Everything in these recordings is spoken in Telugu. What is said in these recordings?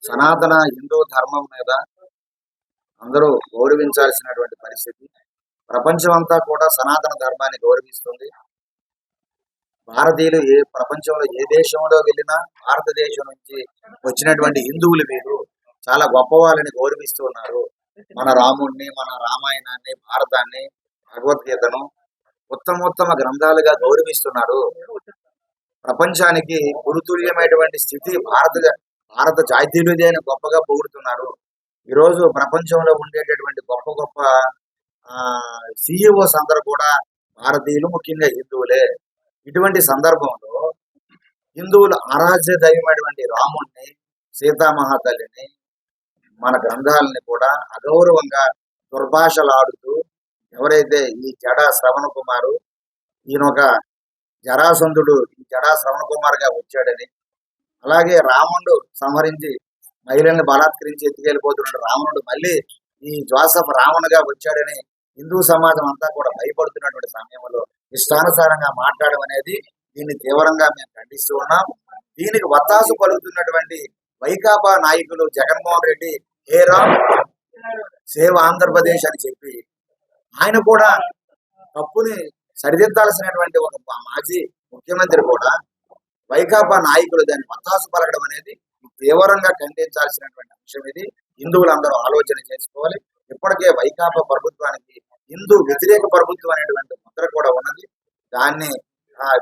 సనాతన హిందూ ధర్మం మీద అందరూ గౌరవించాల్సినటువంటి పరిస్థితి. ప్రపంచం అంతా కూడా సనాతన ధర్మాన్ని గౌరవిస్తుంది. భారతీయులు ప్రపంచంలో ఏ దేశంలో వెళ్ళినా భారతదేశం నుంచి వచ్చినటువంటి హిందువులు వీరు చాలా గొప్ప వాళ్ళని గౌరవిస్తూ ఉన్నారు. మన రాముణ్ణి, మన రామాయణాన్ని, భారతాన్ని, భగవద్గీతను ఉత్తమోత్తమ గ్రంథాలుగా గౌరవిస్తున్నారు. ప్రపంచానికి గురుతుల్యమైనటువంటి స్థితి భారత జాతీయులదే అని గొప్పగా పొగుడుతున్నారు. ఈరోజు ప్రపంచంలో ఉండేటటువంటి గొప్ప గొప్ప సిఇఓస్ అందరూ కూడా భారతీయులు, ముఖ్యంగా హిందువులే. ఇటువంటి సందర్భంలో హిందువులు ఆరాధ్య దైవమైనటువంటి రాముణ్ణి, సీతామహాతల్లిని, మన గ్రంథాలని కూడా అగౌరవంగా దుర్భాషలాడుతూ ఎవరైతే ఈ జడ శ్రవణ కుమారు, ఈయన ఒక జరాసంధుడు ఈ జడా శ్రవణ కుమార్ గా వచ్చాడని, అలాగే రావణుడు సంహరించి మహిళల్ని బలాత్కరించి ఎత్తుకెళ్ళిపోతున్నాడు రావణుడు మళ్ళీ ఈ జోసఫ్ రావణుగా వచ్చాడని హిందూ సమాజం అంతా కూడా భయపడుతున్నటువంటి సమయంలో ఇష్టానుసారంగా మాట్లాడడం అనేది దీన్ని తీవ్రంగా మేము ఖండిస్తూ ఉన్నాం. దీనికి వత్తాసు పలుకుతున్నటువంటి వైకాపా నాయకులు జగన్మోహన్ రెడ్డి హే రామ్ సేవ్ ఆంధ్రప్రదేశ్ అని చెప్పి ఆయన కూడా తప్పుని సరిదిద్దాల్సినటువంటి ఒక మాజీ ముఖ్యమంత్రి కూడా వైకాపా నాయకులు దాన్ని వత్తాసు పలకడం అనేది తీవ్రంగా ఖండించాల్సినటువంటి అంశం. ఇది హిందువులందరూ ఆలోచన చేసుకోవాలి. ఇప్పటికే వైకాపా ప్రభుత్వానికి హిందూ వ్యతిరేక ప్రభుత్వం అనేటువంటి ముద్ర కూడా ఉన్నది. దాన్ని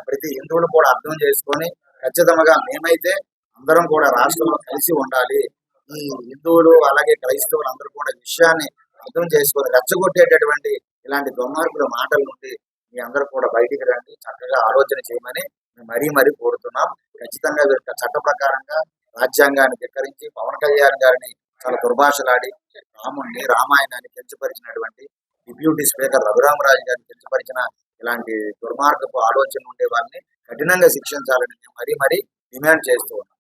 ప్రతి హిందువులు కూడా అర్థం చేసుకొని ఖచ్చితంగా మేమైతే అందరం కూడా రాష్ట్రంలో కలిసి ఉండాలి. ఈ హిందువులు అలాగే క్రైస్తవులు అందరూ కూడా విషయాన్ని అర్థం చేసుకొని రెచ్చగొట్టేటటువంటి ఇలాంటి దుర్మార్గుల మాటల నుండి మీ అందరూ కూడా బయటికి రండి, చక్కగా ఆలోచన చేయమని మేము మరీ కోరుతున్నాం. ఖచ్చితంగా చట్ట ప్రకారంగా రాజ్యాంగాన్ని ధిక్కరించి పవన్ కళ్యాణ్ గారిని చాలా దుర్భాషలాడి రాముణ్ణి, రామాయణాన్ని కించపరిచినటువంటి డిప్యూటీ స్పీకర్ రఘురామరాజు గారిని కించపరిచిన ఇలాంటి దుర్మార్గపు ఆలోచన ఉండే వారిని కఠినంగా శిక్షించాలని మేము మరీ డిమాండ్ చేస్తూ ఉన్నాం.